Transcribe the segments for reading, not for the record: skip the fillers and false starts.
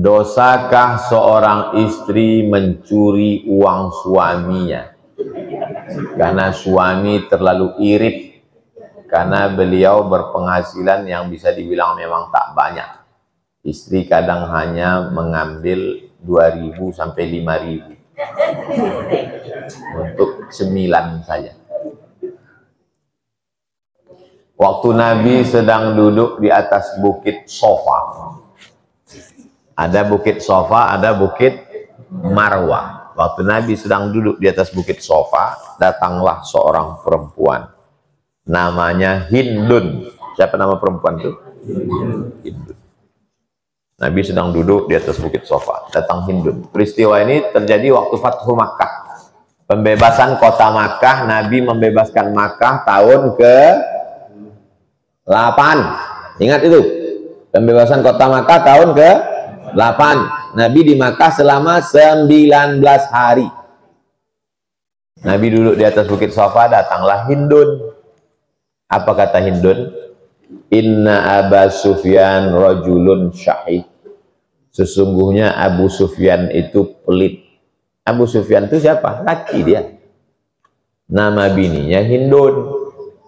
Dosakah seorang istri mencuri uang suaminya karena suami terlalu irit, karena beliau berpenghasilan yang bisa dibilang memang tak banyak. Istri kadang hanya mengambil 2.000 sampai 5.000 untuk cemilan saja. Waktu Nabi sedang duduk di atas bukit Sofa. Ada bukit Sofa, ada bukit Marwah. Waktu Nabi sedang duduk di atas bukit Sofa, datanglah seorang perempuan. Namanya Hindun. Siapa nama perempuan itu? Hindun. Nabi sedang duduk di atas bukit Sofa. Datang Hindun. Peristiwa ini terjadi waktu Fathu Makkah. Pembebasan kota Makkah. Nabi membebaskan Makkah tahun ke-8. Ingat itu. Pembebasan kota Makkah tahun ke-8. Nabi di Makkah selama 19 hari. Nabi duduk di atas bukit Sofa, datanglah Hindun. Apa kata Hindun? Inna Aba Sufyan rajulun syahih. Sesungguhnya Abu Sufyan itu pelit. Abu Sufyan itu siapa? Laki dia. Nama bininya Hindun.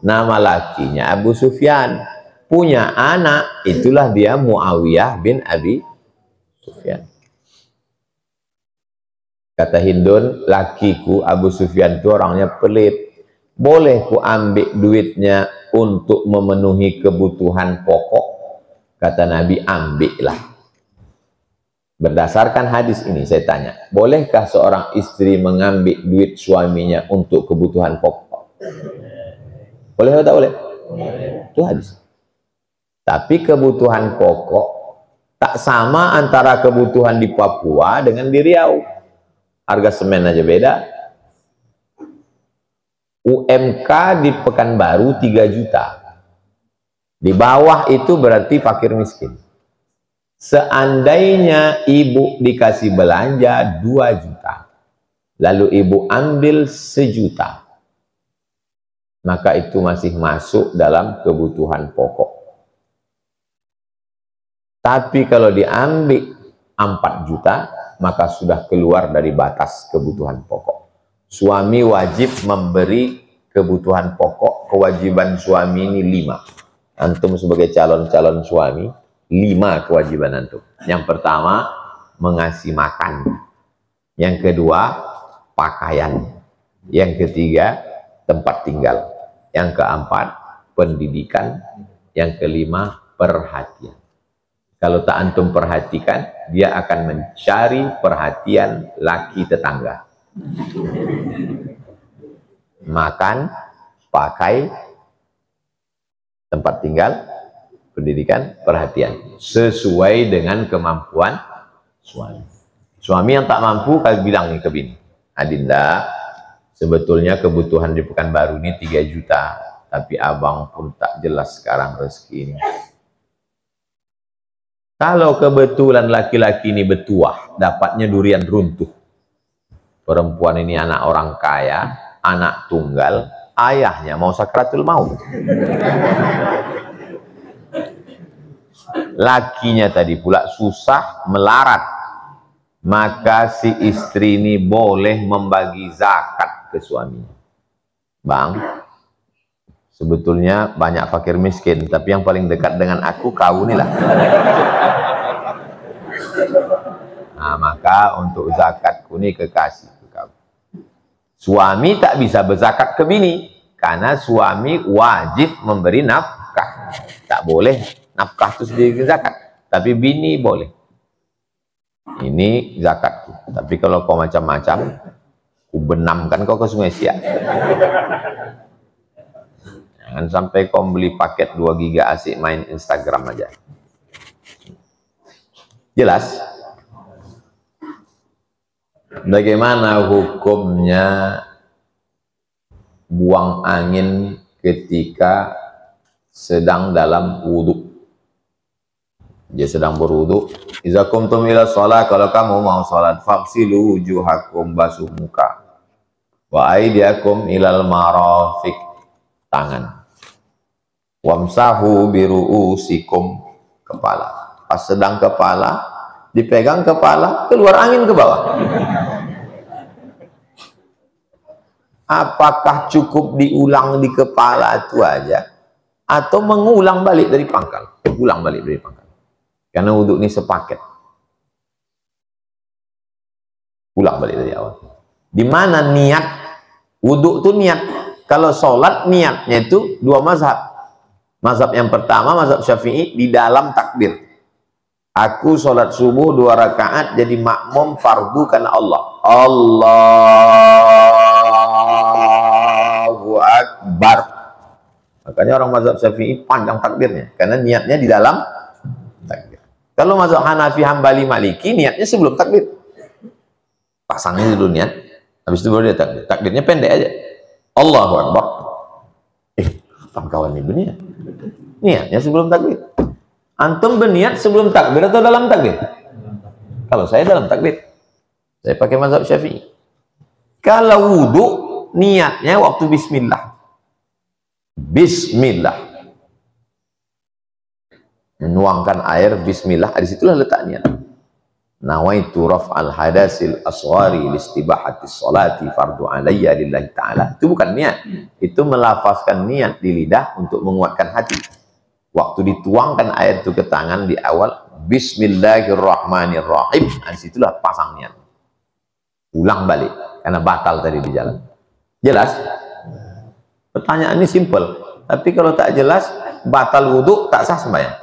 Nama lakinya Abu Sufyan. Punya anak, itulah dia Muawiyah bin Abi Sufyan. Kata Hindun, lakiku Abu Sufyan itu orangnya pelit. Boleh ku ambil duitnya untuk memenuhi kebutuhan pokok? Kata Nabi, ambillah. Berdasarkan hadis ini saya tanya, bolehkah seorang istri mengambil duit suaminya untuk kebutuhan pokok? Boleh atau tak boleh? Itu hadis. Tapi kebutuhan pokok tak sama antara kebutuhan di Papua dengan di Riau. Harga semen aja beda. UMK di Pekanbaru 3 juta. Di bawah itu berarti fakir miskin. Seandainya ibu dikasih belanja 2 juta, lalu ibu ambil 1 juta, maka itu masih masuk dalam kebutuhan pokok. Tapi kalau diambil 4 juta, maka sudah keluar dari batas kebutuhan pokok. Suami wajib memberi kebutuhan pokok. Kewajiban suami ini 5. Antum sebagai calon-calon suami, 5 kewajiban antum. Yang pertama, mengasih makan. Yang kedua, pakaian. Yang ketiga, tempat tinggal. Yang keempat, pendidikan. Yang kelima, perhatian. Kalau tak antum perhatikan, dia akan mencari perhatian laki tetangga. Makan, pakai, tempat tinggal, pendidikan, perhatian. Sesuai dengan kemampuan suami. Suami yang tak mampu, kalian bilang nih ke bini, Adinda, sebetulnya kebutuhan di Pekanbaru ini 3 juta. Tapi abang pun tak jelas sekarang rezeki ini. Kalau kebetulan laki-laki ini bertuah, dapatnya durian runtuh. Perempuan ini anak orang kaya, anak tunggal, ayahnya mau sakratul maut. Lakinya tadi pula susah melarat. Maka si istri ini boleh membagi zakat ke suaminya. Bang, sebetulnya banyak fakir miskin, tapi yang paling dekat dengan aku kau inilah. Nah, maka untuk zakatku ini kekasih ke kau. Suami tak bisa berzakat ke bini, karena suami wajib memberi nafkah. Tak boleh nafkah itu sendiri zakat, tapi bini boleh. Ini zakatku. Tapi kalau kau macam-macam, ku benamkan kau ke Sungai Siak. Jangan sampai kau beli paket 2 giga asik main Instagram aja. Jelas? Bagaimana hukumnya buang angin ketika sedang dalam wudhu? Dia sedang berwudhu. Iza kumtum ila sholat, kalau kamu mau sholat, faghsilu wujuhakum, basuh muka. Wa aydiakum ilal marafiq, tangan. Wamsahu biru'usikum, kepala. Pas sedang kepala, dipegang kepala, keluar angin ke bawah. Apakah cukup diulang di kepala itu aja, atau mengulang balik dari pangkal? Ulang balik dari pangkal. Karena wudhu ini sepaket. Ulang balik dari awal. Di mana niat wudhu itu niat? Kalau sholat niatnya itu dua mazhab. Mazhab yang pertama, mazhab Syafi'i, di dalam takbir. Aku sholat subuh 2 rakaat jadi makmum fardu karena Allah. Allahu Akbar. Makanya orang mazhab Syafi'i panjang takbirnya karena niatnya di dalam takbir. Kalau mazhab Hanafi, Hambali, Maliki niatnya sebelum takbir. Pasangnya dulu niat, habis itu baru dia takbir. Takbirnya pendek aja. Allahu Akbar. Kawan ini niat. Niatnya sebelum takbir. Antum berniat sebelum takbir atau dalam takbir? Kalau saya dalam takbir. Saya pakai mazhab Syafi'i. Kalau wudhu, niatnya waktu bismillah. Bismillah. Menuangkan air, bismillah. Di situlah letak niat. Nawaitu raf'al hadasil asghari listibahatis salati fardu alayya lillahi ta'ala. Itu bukan niat. Itu melafazkan niat di lidah untuk menguatkan hati. Waktu dituangkan air itu ke tangan di awal, bismillahirrahmanirrahim. Disitulah pasang niat. Ulang balik, karena batal tadi di jalan. Jelas? Pertanyaan ini simple. Tapi kalau tak jelas, batal wudhu, tak sah sembahyang.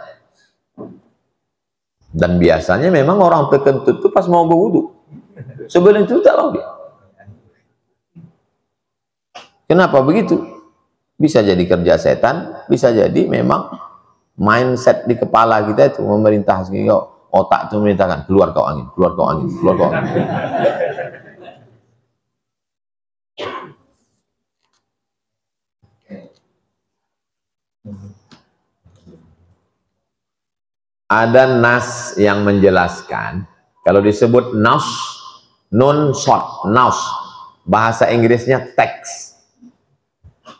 Dan biasanya memang orang tertentu itu pas mau berwudhu. Sebelum itu tak mau dia. Kenapa begitu? Bisa jadi kerja setan, bisa jadi memang mindset di kepala kita itu memerintah segini, otak itu memerintahkan keluar kau angin, keluar kau angin, keluar kau angin. Ada nas yang menjelaskan, kalau disebut nas, nun short, nas, bahasa Inggrisnya text,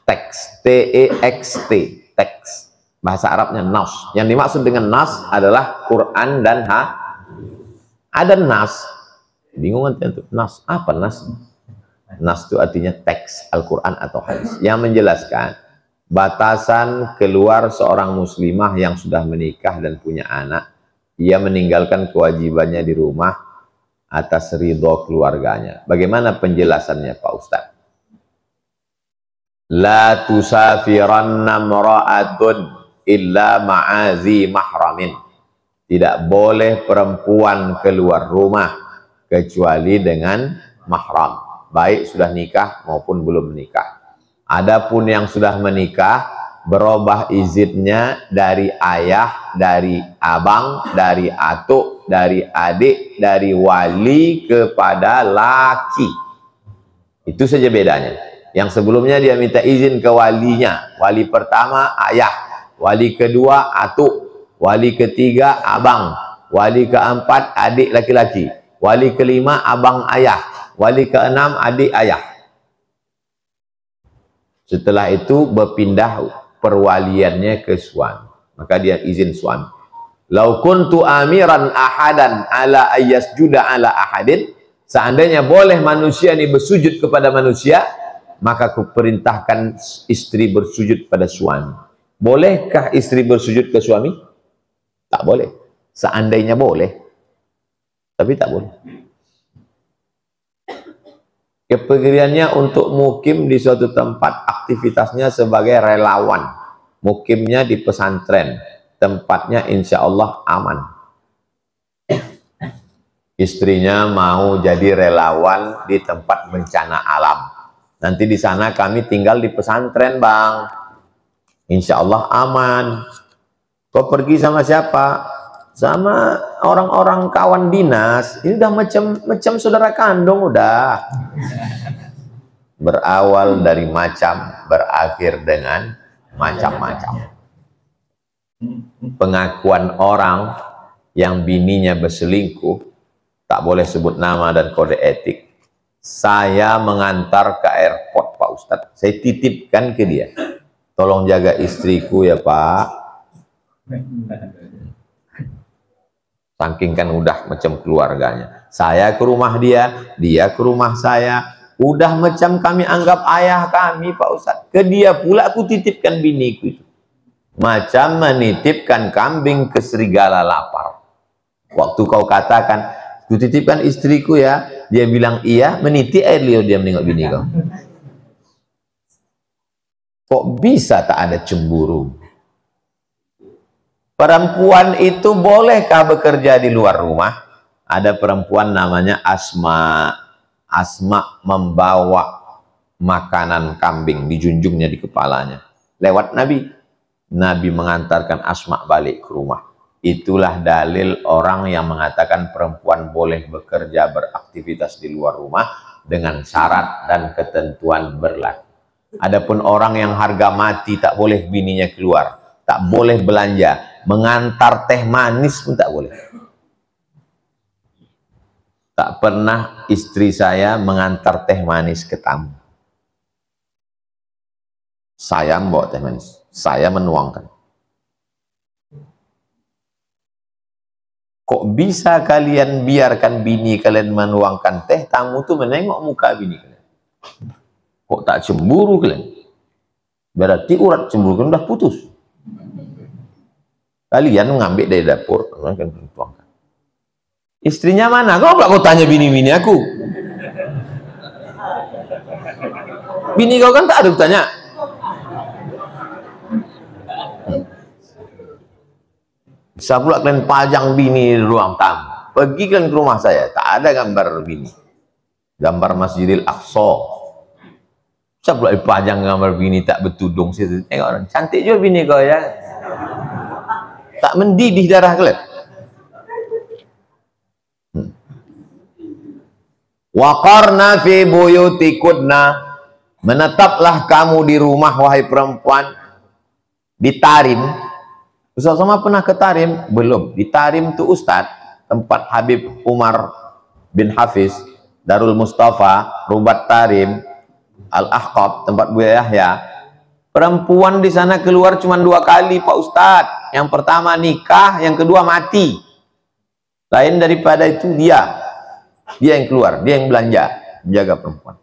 text, T-E-X-T, text. Bahasa Arabnya nas. Yang dimaksud dengan nas adalah Quran dan ada nas. Bingung kan itu nas? Apa nas? Nas itu artinya teks Al-Quran atau hadis yang menjelaskan batasan keluar seorang muslimah yang sudah menikah dan punya anak. Ia meninggalkan kewajibannya di rumah atas ridho keluarganya. Bagaimana penjelasannya Pak Ustadz? La tusafiranna mra'atun illa ma'azi mahramin. Tidak boleh perempuan keluar rumah kecuali dengan mahram, baik sudah nikah maupun belum menikah. Adapun yang sudah menikah, berubah izinnya dari ayah, dari abang, dari atuk, dari adik, dari wali kepada laki. Itu saja bedanya. Yang sebelumnya dia minta izin ke walinya. Wali pertama ayah, wali kedua atuk, wali ketiga abang, wali keempat adik laki-laki, wali kelima abang ayah, wali keenam adik ayah. Setelah itu berpindah perwaliannya ke suami. Maka dia izin suami. Lau kuntu amiran ahadan ala ayyasjuda ala ahadin. Seandainya boleh manusia ini bersujud kepada manusia, maka kuperintahkan istri bersujud pada suami. Bolehkah istri bersujud ke suami? Tak boleh. Seandainya boleh, tapi tak boleh. Kepergiannya untuk mukim di suatu tempat, aktivitasnya sebagai relawan. Mukimnya di pesantren, tempatnya insya Allah aman. Istrinya mau jadi relawan di tempat bencana alam. Nanti di sana kami tinggal di pesantren, Bang. Insya Allah aman. Kau pergi sama siapa? Sama orang-orang kawan dinas. Ini udah macam saudara kandung udah. Berawal dari macam, berakhir dengan macam-macam. Pengakuan orang yang bininya berselingkuh, tak boleh sebut nama dan kode etik. Saya mengantar ke airport, Pak Ustadz. Saya titipkan ke dia. Tolong jaga istriku ya, Pak. Saking kan udah macam keluarganya. Saya ke rumah dia, dia ke rumah saya. Udah macam kami anggap ayah kami, Pak Ustadz. Ke dia pula aku titipkan biniku itu. Macam menitipkan kambing ke serigala lapar. Waktu kau katakan, ku titipkan istriku ya, dia bilang iya, meniti air liur dia menengok bini kau. Kok bisa tak ada cemburu? Perempuan itu bolehkah bekerja di luar rumah? Ada perempuan namanya Asma. Asma membawa makanan kambing, dijunjungnya di kepalanya. Lewat Nabi. Nabi mengantarkan Asma balik ke rumah. Itulah dalil orang yang mengatakan perempuan boleh bekerja beraktivitas di luar rumah dengan syarat dan ketentuan berlaku. Adapun orang yang harga mati tak boleh bininya keluar, tak boleh belanja, mengantar teh manis pun tak boleh. Tak pernah istri saya mengantar teh manis ke tamu. Saya membawa teh manis, saya menuangkan. Kok bisa kalian biarkan bini kalian menuangkan teh, tamu tuh menengok muka bini kalian? Kok tak cemburu kalian? Berarti urat cemburu kan udah putus. Kalian mengambil dari dapur, kalian tuangkan. Istrinya mana? Kau pula kau tanya bini-bini aku. Bini kau kan tak ada tanya. Bisa pula kalian pajang bini di ruang tamu. Pergi kalian ke rumah saya, tak ada gambar bini. Gambar Masjidil Aqsa. Bisa pula dipajang gambar bini tak bertudung situ. Orang cantik juga bini kau ya. Tak mendidih darah kalian. Waqarna fi buyutikunna, menetaplah kamu di rumah wahai perempuan. Di Tarim, Ustaz Somad pernah ke Tarim? Belum. Di Tarim itu Ustadz, tempat Habib Umar bin Hafiz, Darul Mustafa, Rubat Tarim, Al-Ahqab, tempat Buya Yahya. Perempuan di sana keluar cuma 2 kali Pak Ustadz. Yang pertama nikah, yang kedua mati. Lain daripada itu dia yang keluar, dia yang belanja, menjaga perempuan.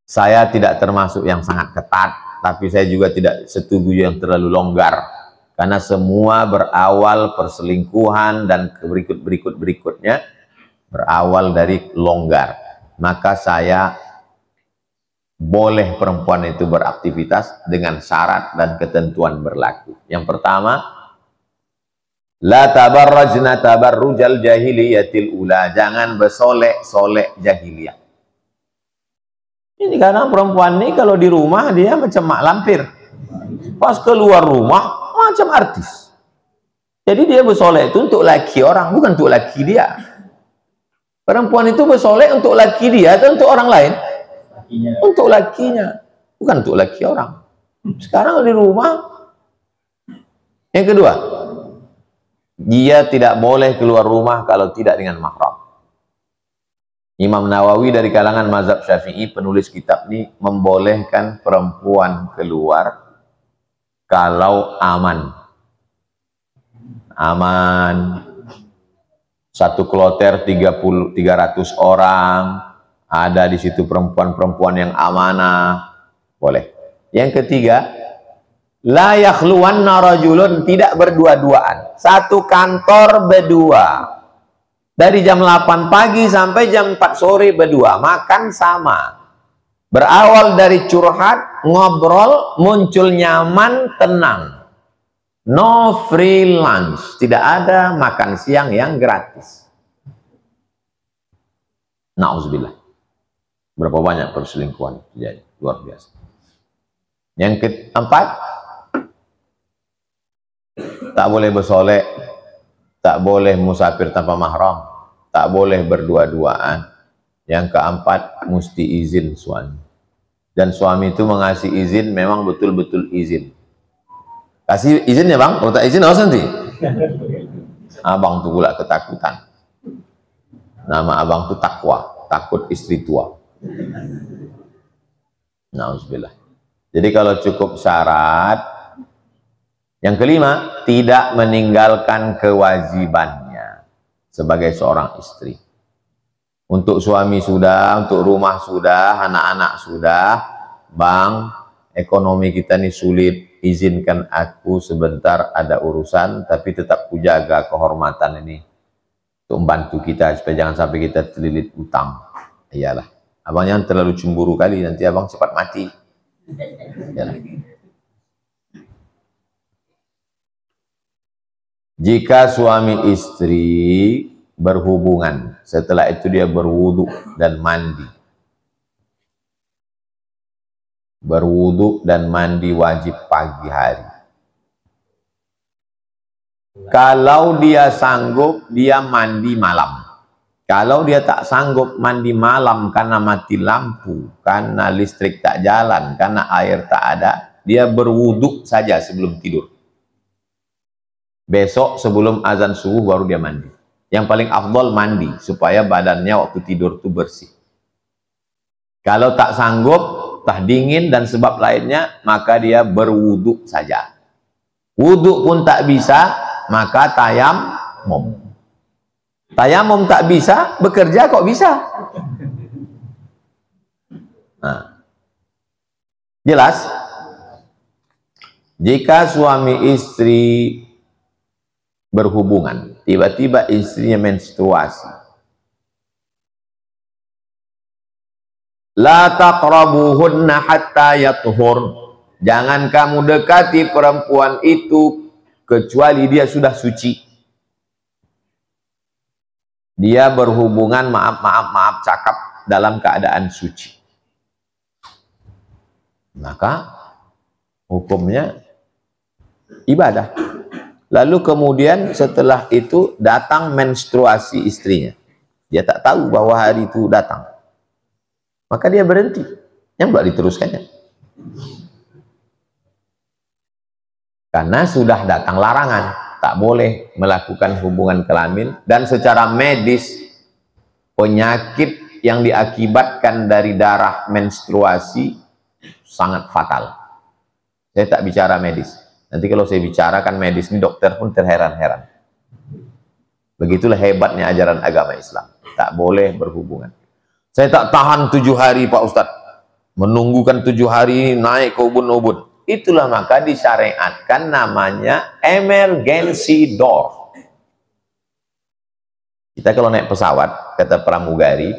Saya tidak termasuk yang sangat ketat, tapi saya juga tidak setuju yang terlalu longgar, karena semua berawal perselingkuhan dan berikutnya berawal dari longgar. Maka saya boleh perempuan itu beraktivitas dengan syarat dan ketentuan berlaku. Yang pertama, la tabarrajna tabarrujal jahiliyatil ula, jangan bersolek-solek jahiliyah. Ini karena perempuan ini kalau di rumah dia macam mak lampir, pas keluar rumah macam artis. Jadi dia bersolek itu untuk laki orang, bukan untuk laki dia. Perempuan itu bersolek untuk laki dia atau untuk orang lain? Untuk lakinya, bukan untuk laki orang. Sekarang di rumah. Yang kedua, dia tidak boleh keluar rumah kalau tidak dengan mahram. Imam Nawawi dari kalangan mazhab Syafi'i, penulis kitab ini, membolehkan perempuan keluar kalau aman. Aman. Satu kloter 300 orang, ada di situ perempuan-perempuan yang amanah, boleh. Yang ketiga, la yakhluwanna rajulun, tidak berdua-duaan. Satu kantor berdua. Dari jam 8 pagi sampai jam 4 sore berdua, makan sama. Berawal dari curhat, ngobrol, muncul nyaman, tenang. No free lunch, tidak ada makan siang yang gratis. Nauzubillah. Berapa banyak perselingkuhan terjadi, luar biasa. Yang keempat, tak boleh bersolek, tak boleh musafir tanpa mahram, tak boleh berdua-duaan. Yang keempat, mesti izin suami. Dan suami itu mengasih izin, memang betul-betul izin. Kasih izin ya bang, kalau tak izin awas nanti. Abang tuh pula ketakutan. Nama abang tuh takwa, takut istri tua. Nauzubillah. Jadi kalau cukup syarat, Yang kelima, tidak meninggalkan kewajibannya sebagai seorang istri. Untuk suami sudah, untuk rumah sudah, anak-anak sudah, bang, ekonomi kita ini sulit, izinkan aku sebentar ada urusan, tapi tetap kujaga kehormatan ini untuk membantu kita supaya jangan sampai kita terlilit utang. Iyalah, abang jangan terlalu cemburu kali, nanti abang cepat mati. Iyalah. Jika suami istri berhubungan, setelah itu dia berwudu dan mandi. Berwudu dan mandi wajib pagi hari. Kalau dia sanggup, dia mandi malam. Kalau dia tak sanggup mandi malam karena mati lampu, karena listrik tak jalan, karena air tak ada, dia berwudu saja sebelum tidur. Besok sebelum azan subuh baru dia mandi. Yang paling afdol mandi, supaya badannya waktu tidur itu bersih. Kalau tak sanggup, tah dingin dan sebab lainnya, maka dia berwudu saja. Wudu pun tak bisa, maka tayamum. Tayamum tak bisa, bekerja kok bisa. Nah, jelas? Jika suami istri berhubungan, tiba-tiba istrinya menstruasi, la taqrabuhunna hatta yathur, jangan kamu dekati perempuan itu kecuali dia sudah suci. Dia berhubungan maaf cakap dalam keadaan suci, maka hukumnya ibadah. Lalu kemudian setelah itu datang menstruasi istrinya, dia tak tahu bahwa hari itu datang, maka dia berhenti, yang boleh diteruskannya, karena sudah datang larangan. Tak boleh melakukan hubungan kelamin, dan secara medis penyakit yang diakibatkan dari darah menstruasi sangat fatal. Saya tak bicara medis, nanti kalau saya bicarakan medis ini dokter pun terheran-heran. Begitulah hebatnya ajaran agama Islam, tak boleh berhubungan. Saya tak tahan 7 hari Pak Ustadz, menunggukan 7 hari naik ke ubun-ubun. Itulah maka disyariatkan namanya emergency door. Kita kalau naik pesawat, kata pramugari,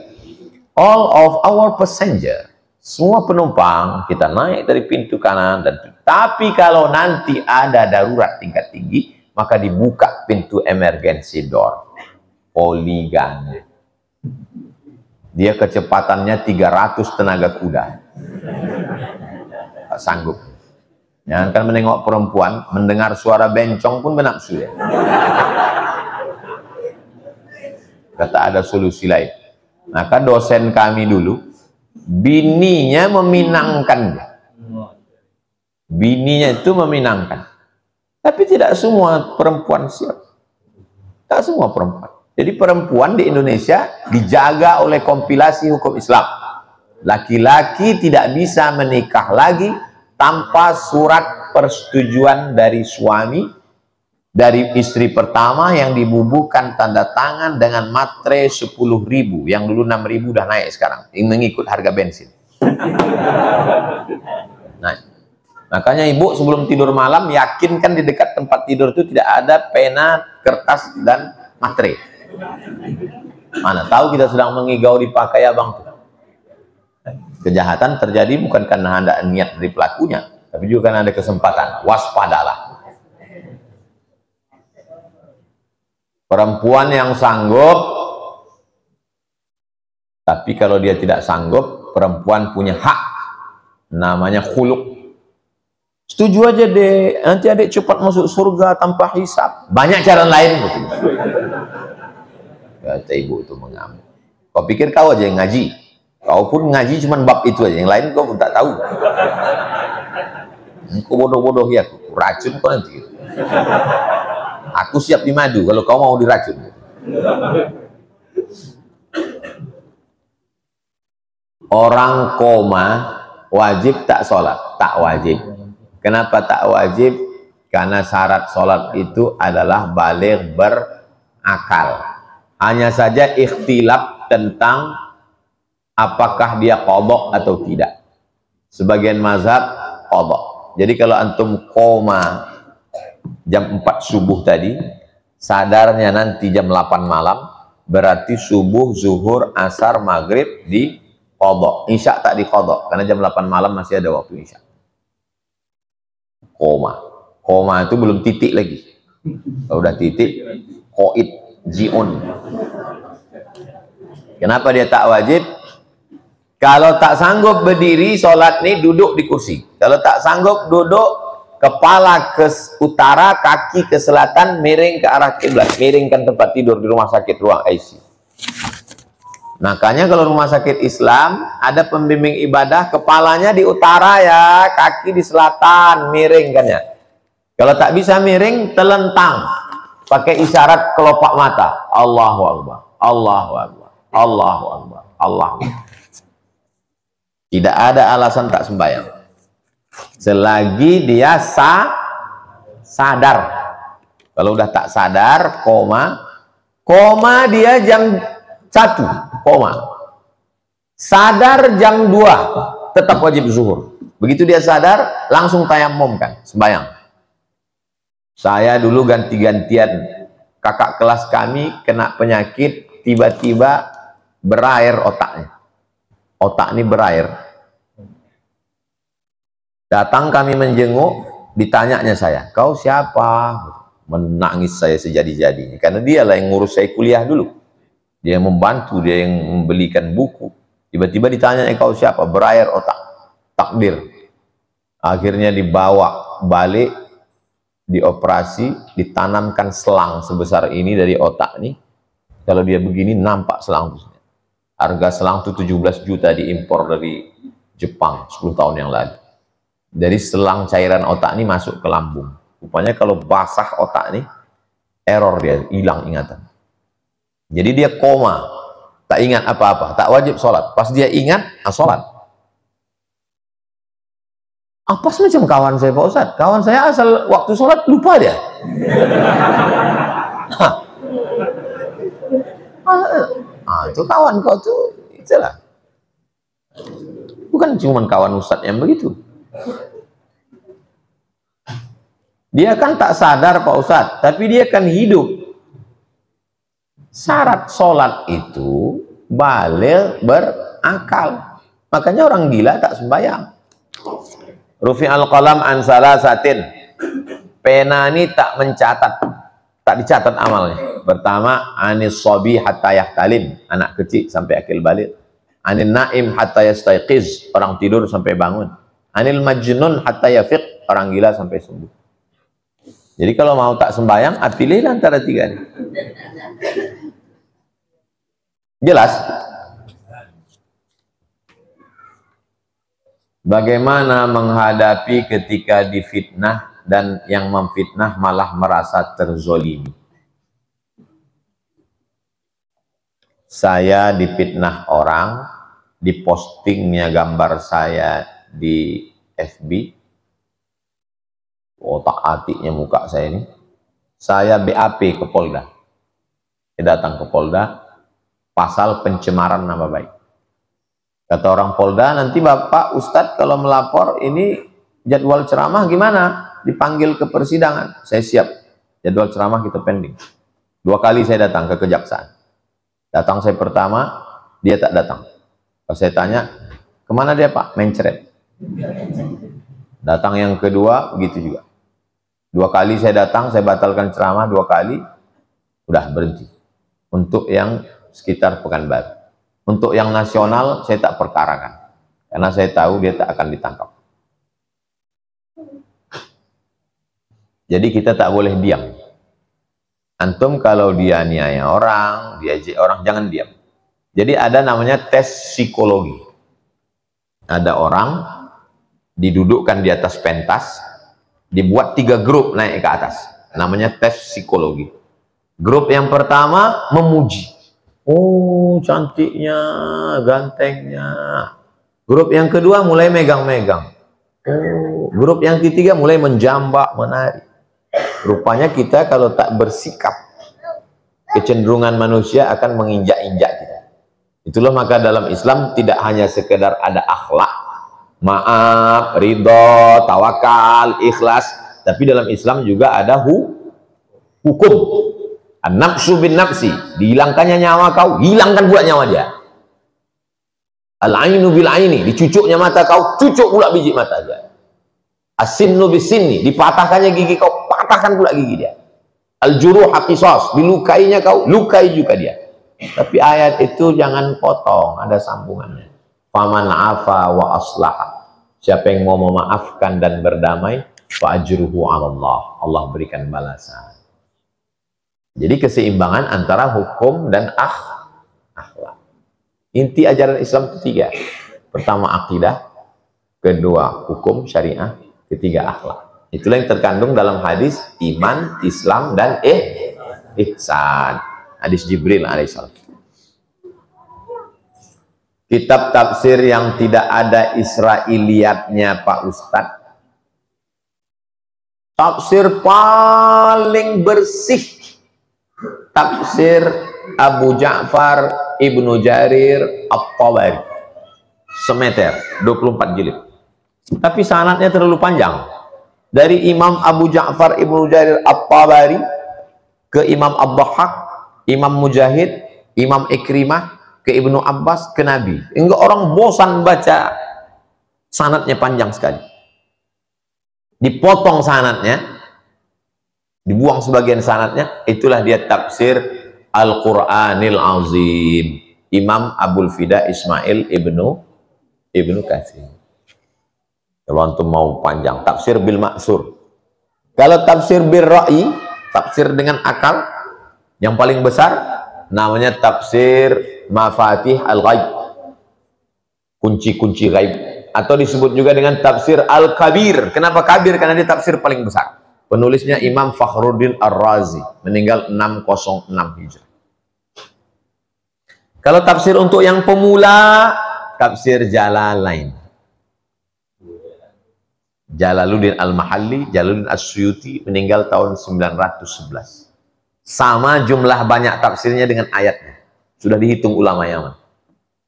all of our passenger, semua penumpang kita naik dari pintu kanan, tapi kalau nanti ada darurat tingkat tinggi, maka dibuka pintu emergency door. Poligami. Dia kecepatannya 300 tenaga kuda. Tak sanggup. Jangan kan menengok perempuan, mendengar suara bencong pun benapsu ya. Kata ada solusi lain. Maka dosen kami dulu, bininya meminangkan. Bininya itu meminangkan. Tapi tidak semua perempuan siap. Tak semua perempuan. Jadi perempuan di Indonesia dijaga oleh kompilasi hukum Islam. Laki-laki tidak bisa menikah lagi tanpa surat persetujuan dari suami, dari istri pertama yang dibubuhkan tanda tangan dengan materai 10.000, yang dulu 6.000 udah naik sekarang, mengikut harga bensin. Nah, makanya ibu sebelum tidur malam yakinkan di dekat tempat tidur itu tidak ada pena, kertas dan materai. Mana tahu kita sedang mengigau dipakai abang tuh. Kejahatan terjadi bukan karena ada niat dari pelakunya, tapi juga karena ada kesempatan. Waspadalah. Perempuan yang sanggup, tapi kalau dia tidak sanggup, perempuan punya hak, namanya khuluk. Setuju aja deh, nanti adik cepat masuk surga tanpa hisab. Banyak cara lain betul. Kata ibu itu mengamuk. Kau pikir kau aja yang ngaji? Kau pun ngaji cuma bab itu aja, yang lain kau pun tak tahu. Kau bodoh-bodoh ya, racun kau nanti. Aku siap dimadu kalau kau mau diracun. Orang koma wajib tak sholat? Tak wajib. Kenapa tak wajib? Karena syarat sholat itu adalah baligh berakal. Hanya saja ikhtilaf tentang apakah dia qadha atau tidak. Sebagian mazhab qadha. Jadi kalau antum koma jam 4 subuh tadi, sadarnya nanti jam 8 malam, berarti subuh, zuhur, asar, maghrib di qadha. Isya tak di qadha, karena jam 8 malam masih ada waktu isya. Koma itu belum titik lagi. Kalau udah titik, qaid, ji'un. Kenapa dia tak wajib? Kalau tak sanggup berdiri sholat nih, duduk di kursi. Kalau tak sanggup duduk, kepala ke utara, kaki ke selatan, miring ke arah kiblat, miringkan tempat tidur di rumah sakit, ruang ICU. Makanya kalau rumah sakit Islam ada pembimbing ibadah, kepalanya di utara ya, kaki di selatan, miringkan ya. Kalau tak bisa miring, telentang, pakai isyarat kelopak mata. Allahu Akbar, Allahu Akbar, Allahu Akbar, Allahu Akbar. Tidak ada alasan tak sembahyang. Selagi dia sadar. Kalau udah tak sadar, koma dia jam 1, koma. Sadar jam 2, tetap wajib zuhur. Begitu dia sadar, langsung tayammum kan, sembahyang. Saya dulu ganti-gantian, kakak kelas kami kena penyakit, tiba-tiba berair otaknya. Otak ini berair. Datang kami menjenguk, ditanyanya saya, kau siapa? Menangis saya sejadi-jadinya, karena dialah yang ngurus saya kuliah dulu. Dia yang membantu, dia yang membelikan buku. Tiba-tiba ditanya, kau siapa? Berair otak, takdir. Akhirnya dibawa balik, dioperasi, ditanamkan selang sebesar ini dari otak nih. Kalau dia begini, nampak selang. Harga selang itu 17 juta diimpor dari Jepang 10 tahun yang lalu. Dari selang cairan otak ini masuk ke lambung. Rupanya kalau basah otak ini, error dia, hilang ingatan. Jadi dia koma, tak ingat apa-apa, tak wajib sholat. Pas dia ingat, sholat. Apa semacam kawan saya Pak Ustadz? Kawan saya asal waktu sholat lupa dia. Itu kawan kau tuh, itulah. Bukan cuma kawan Ustadz yang begitu. Dia kan tak sadar Pak Ustadz, tapi dia kan hidup. Syarat sholat itu baligh berakal. Makanya orang gila tak sembahyang. Rufi'al qalam an salasatin. Pena ini tak mencatat, tak dicatat amalnya. Pertama, anis sobi hatta yahtalim, anak kecil sampai akil balik. Anil naim hatta yastayqiz, orang tidur sampai bangun. Anil majnun hatta yafiq, orang gila sampai sembuh. Jadi kalau mau tak sembahyang, pilihlah antara tiga ini. Jelas? Bagaimana menghadapi ketika difitnah dan yang memfitnah malah merasa terzolimi? Saya difitnah orang, dipostingnya gambar saya di FB, otak-atiknya muka saya ini, saya BAP ke Polda. Saya datang ke Polda, pasal pencemaran nama baik. Kata orang Polda, nanti Bapak Ustadz kalau melapor ini jadwal ceramah gimana? Dipanggil ke persidangan. Saya siap. Jadwal ceramah kita pending. 2 kali saya datang ke kejaksaan. Datang saya pertama, dia tak datang. Pas saya tanya, kemana dia Pak? Mencret. Datang yang kedua, begitu juga. 2 kali saya datang, saya batalkan ceramah 2 kali, udah berhenti. Untuk yang sekitar Pekanbaru. Untuk yang nasional, saya tak perkarakan. Karena saya tahu dia tak akan ditangkap. Jadi kita tak boleh diam. Antum kalau dia niaya orang, diajak orang, jangan diam. Jadi ada namanya tes psikologi. Ada orang didudukkan di atas pentas, dibuat 3 grup naik ke atas. Namanya tes psikologi. Grup yang pertama memuji. Oh, cantiknya, gantengnya. Grup yang kedua mulai megang-megang. Oh, grup yang ketiga mulai menjambak, menari. Rupanya kita kalau tak bersikap, kecenderungan manusia akan menginjak-injak kita. Itulah maka dalam Islam tidak hanya sekedar ada akhlak, maaf, ridho, tawakal, ikhlas, tapi dalam Islam juga ada hukum. An-nafsu bin nafsi, dihilangkannya nyawa kau, hilangkan pula nyawa dia. Al-ainu bil aini, dicucuknya mata kau, cucuk pula biji mata dia. As-sinnu bis sinni, dipatahkannya gigi kau, patahkan pula gigi dia. Al-juruh qisas, dilukainya kau, lukai juga dia. Tapi ayat itu jangan potong, ada sambungannya. Faman afa wa aslaha, siapa yang mau memaafkan dan berdamai, fa ajruhu 'ala Allah, Allah berikan balasan. Jadi keseimbangan antara hukum dan akhlak. Inti ajaran Islam itu 3. Pertama akidah, kedua hukum syariah, ketiga akhlak. Itulah yang terkandung dalam hadis iman, Islam, dan ihsan. Hadis Jibril alaihissalam. Kitab tafsir yang tidak ada Israiliyatnya Pak Ustadz. Tafsir paling bersih, tafsir Abu Ja'far Ibnu Jarir At-Tabari, semeter, 24 jilid. Tapi sanadnya terlalu panjang. Dari Imam Abu Ja'far Ibnu Jarir At-Tabari ke Imam Ad-Dhahhak, Imam Mujahid, Imam Ikrimah, ke Ibnu Abbas, ke Nabi. Hingga orang bosan baca, sanadnya panjang sekali. Dipotong sanadnya, dibuang sebagian sanadnya, itulah dia tafsir Al-Quranil Azim, Imam Abul Fida Ismail Ibnu Katsir. Kalau antum mau panjang, tafsir bil maksur. Kalau tafsir bil ra'i, tafsir dengan akal, yang paling besar namanya tafsir Mafatih Al-Ghaib, kunci-kunci gaib, atau disebut juga dengan tafsir Al-Kabir. Kenapa kabir? Karena dia tafsir paling besar. Penulisnya Imam Fakhruddin Ar-Razi, meninggal 606 Hijrah. Kalau tafsir untuk yang pemula, tafsir Jalalain. Jalaluddin Al-Mahalli, Jalaluddin As-Suyuti, meninggal tahun 911. Sama jumlah banyak tafsirnya dengan ayatnya. Sudah dihitung ulama Yaman.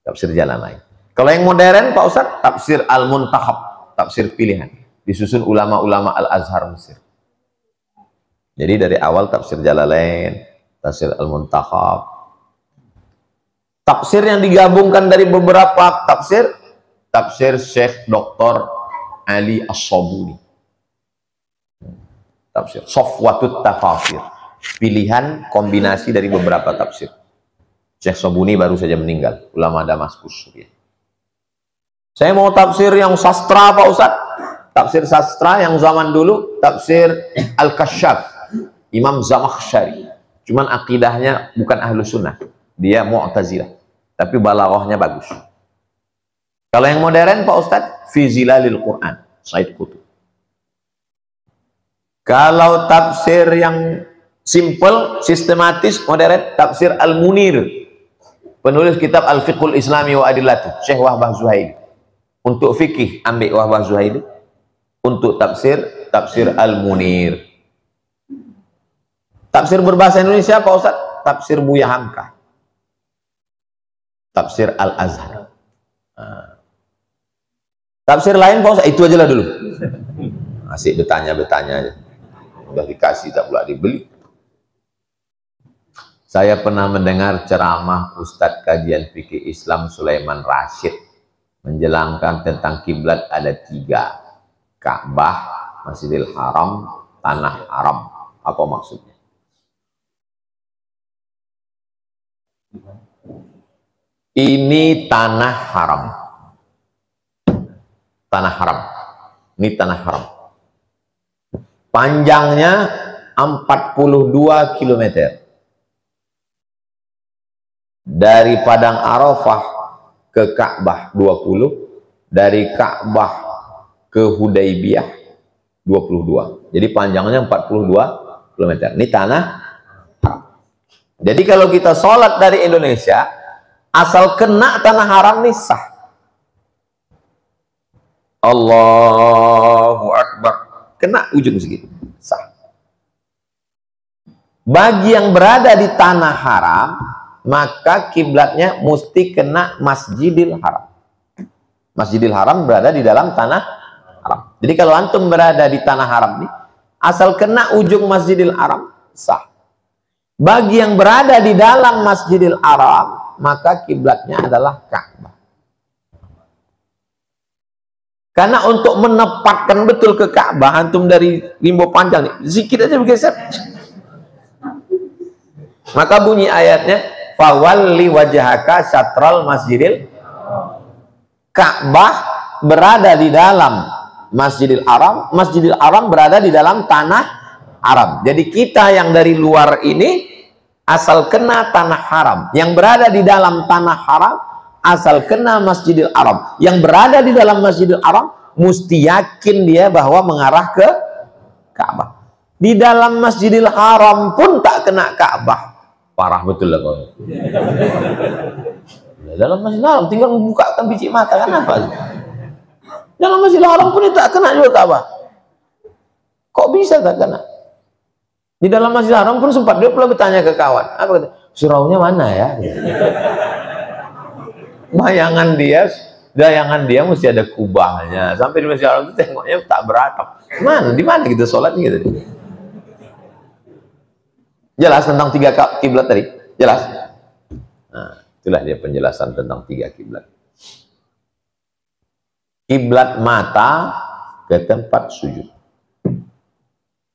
Tafsir Jalalain. Kalau yang modern Pak Ustaz, tafsir Al-Muntakhab, tafsir pilihan. Disusun ulama-ulama Al-Azhar Mesir. Jadi dari awal tafsir Jalalain, tafsir Al-Muntakhab. Tafsir yang digabungkan dari beberapa tafsir, tafsir Syekh Dr. Ali As-Sabuni. Tafsir Safwatut Tafasir. Pilihan kombinasi dari beberapa tafsir. Syekh Sabuni baru saja meninggal, ulama Damaskus. Saya mau tafsir yang sastra Pak Ustaz. Tafsir sastra yang zaman dulu, tafsir Al-Kasyaf, Imam Zamakhsyari. Cuman akidahnya bukan ahlu sunnah, dia Mu'tazilah, tapi balaghahnya bagus. Kalau yang modern Pak Ustaz, Fi Zilalil Quran, Said Qutb. Kalau tafsir yang simple, sistematis, modern, tafsir Al-Munir, penulis kitab Al-Fiqhul Islami wa Adillatuh, Syekh Wahbah Zuhaili. Untuk fikih ambil Wahbah Zuhaili, untuk tafsir, tafsir Al-Munir. Tafsir berbahasa Indonesia Pak Ustaz, tafsir Buya Hamka, tafsir Al-Azhar. Tafsir lain Pak Ustaz, itu aja lah dulu. Asik bertanya-bertanya aja. Udah dikasih tak pula dibeli. Saya pernah mendengar ceramah Ustadz kajian fikih Islam Sulaiman Rashid menjelangkan tentang kiblat ada 3. Ka'bah, Masjidil Haram, Tanah Haram. Apa maksudnya? Ini tanah haram. Tanah haram. Ini tanah haram. Panjangnya 42 km. Dari Padang Arafah ke Ka'bah 20, dari Ka'bah ke Hudaybiyah 22. Jadi panjangnya 42 km. Ini tanah haram. Jadi kalau kita sholat dari Indonesia, asal kena tanah haram nih sah. Allahu Akbar, kena ujung segitu, sah. Bagi yang berada di tanah haram, maka kiblatnya mesti kena Masjidil Haram. Masjidil Haram berada di dalam tanah haram. Jadi kalau antum berada di tanah haram nih, asal kena ujung Masjidil Haram, sah. Bagi yang berada di dalam Masjidil Haram, maka kiblatnya adalah Ka'bah. Karena untuk menempatkan betul ke Ka'bah, antum dari Limbo Panjang nih, sedikit aja bergeser. Maka bunyi ayatnya, fawalli wajhaka syatral masjidil. Ka'bah berada di dalam Masjidil Haram, Masjidil Haram berada di dalam tanah haram. Jadi kita yang dari luar ini asal kena tanah haram, yang berada di dalam tanah haram asal kena Masjidil Haram. Yang berada di dalam Masjidil Haram mesti yakin dia bahwa mengarah ke Ka'bah. Di dalam Masjidil Haram pun tak kena Ka'bah. Parah betul lah kau. Dalam Masjidil Haram tinggal membukakan biji mata, kan apa? Dalam Masjidil Haram pun tak kena juga Ka'bah. Kok bisa tak kena? Di dalam Masjidil Haram pun sempat dia pula bertanya ke kawan, apa kata? Suraunya mana ya? Bayangan dia mesti ada kubahnya. Sampai di Masjidil Haram itu tengoknya tak beratap. Mana? Di mana kita sholat gitu? Jelas tentang 3 kiblat tadi? Jelas? Nah, itulah dia penjelasan tentang 3 kiblat. Kiblat mata ke tempat sujud.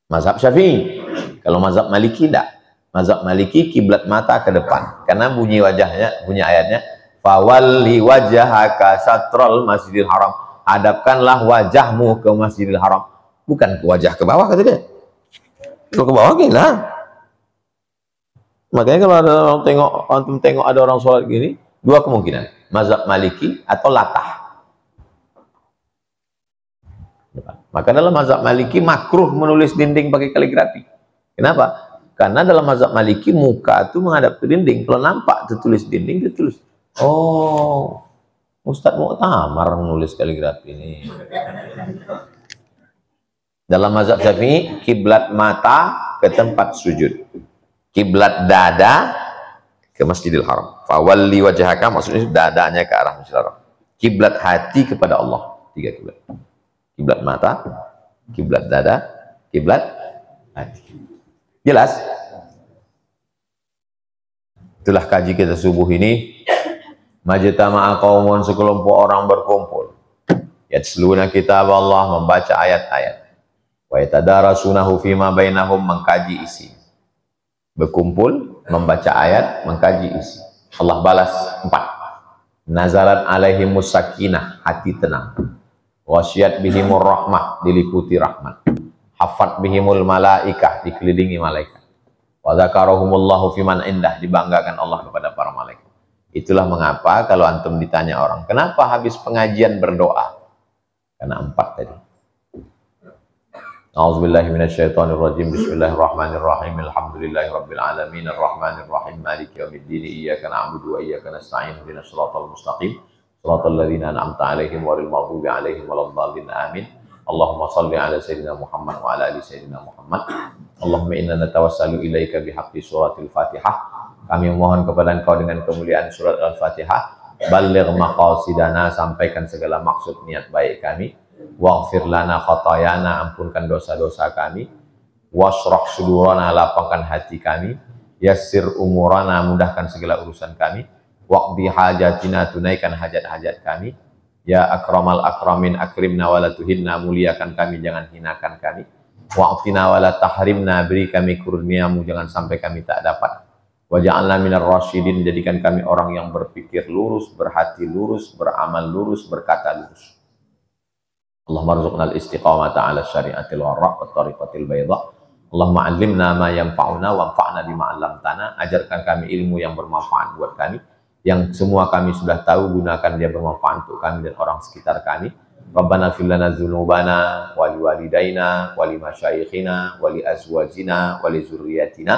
Mazhab Syafi'i. Kalau mazhab Maliki tidak. Mazhab Maliki kiblat mata ke depan. Karena bunyi ayatnya, fawalli wajhaka syatral Masjidil Haram. Hadapkanlah wajahmu ke Masjidil Haram. Bukan ke wajah ke bawah kata dia. Kalau ke bawah gila. Makanya kalau ada orang tengok ada orang sholat gini, 2 kemungkinan, mazhab Maliki atau latah. Maka dalam mazhab Maliki makruh menulis dinding pakai kaligrafi. Kenapa? Karena dalam mazhab Maliki muka itu menghadap ke dinding. Kalau nampak tertulis dinding, ditulis. Oh, Ustadz Mu'tamar menulis kaligrafi ini. Dalam mazhab Syafi'i, kiblat mata ke tempat sujud. Kiblat dada ke Masjidil Haram. Fawalli wajhaka maksudnya dadanya ke arah Masjidil Haram. Kiblat hati kepada Allah. 3 kiblat. Kiblat mata, kiblat dada, kiblat hati. Jelas? Itulah kaji kita subuh ini. Majtama'a qaumun, sekelompok orang berkumpul. Yatsluna kitab Allah, membaca ayat-ayat. Wa yatadarasunahu fima bainahum, mengkaji isi. Berkumpul, membaca ayat, mengkaji isi. Allah balas 4. Nazalat alaihimus sakinah, hati tenang. Wasyiyat bihimur rahmah, diliputi rahmat. Hafat bihimul malaikah, dikelilingi malaikat. Wa dzakarahumullahu fiman indah, dibanggakan Allah kepada para malaikat. Itulah mengapa kalau antum ditanya orang, kenapa habis pengajian berdoa? Karena 4 tadi. A'udzubillahi minasyaitonirrajim. Bismillahirrahmanirrahim. Alhamdulillahirabbil alamin arrahmanir rahim maliki yaumiddin iyyaka na'budu wa iyyaka nasta'in ihdinas shiratal mustaqim shiratal ladzina an'amta 'alaihim ghairil maghdubi 'alaihim waladdallin amin. Allahumma shalli 'ala sayyidina Muhammad wa 'ala ali sayyidina Muhammad. Allahumma inna natawassalu ilaika bihaqqi suratil Fatihah. Kami mohon kepada Engkau dengan kemuliaan surat Al-Fatihah. Balligh maqasidana, sampaikan segala maksud niat baik kami. Waghfir lana khatayana, ampunkan dosa-dosa kami. Washrah sudurana, lapangkan hati kami. Yassir umurana, mudahkan segala urusan kami. Waqdi hajatina, tunaikan hajat-hajat kami. Ya akramal akramin, akrimna wala tuhinna, muliakan kami, jangan hinakan kami. Wa'tina wala tahrimna, beri kami kurniamu, jangan sampai kami tak dapat. Waja'alna minar rasyidin, jadikan kami orang yang berpikir lurus, berhati lurus, beramal lurus, berkata lurus. Allahumma rzuqna al-istiqamata ala syari'atil waraq wa tariqatil bayda. Allahumma 'allimna ma yanfa'una wanfa'na bima 'allamtana. Ajarkan kami ilmu yang bermanfaat buat kami. Yang semua kami sudah tahu, gunakan dia bermanfaat untuk kami dan orang sekitar kami. Rabbana fil lana dzunubana wa liwalidayna wa limasyayikhina wa li azwajina wa li dzurriyyatina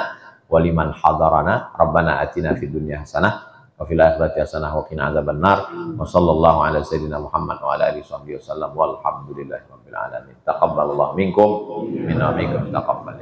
wa liman hadarana. Rabbana atina fid dunya hasanah wa fil akhirati hasanah wa qina adzabannar. Wa sallallahu ala sayyidina Muhammad wa ala alihi wasallam walhamdulillahi rabbil alamin. Taqabbalallahu minkum minna minkum taqabbal.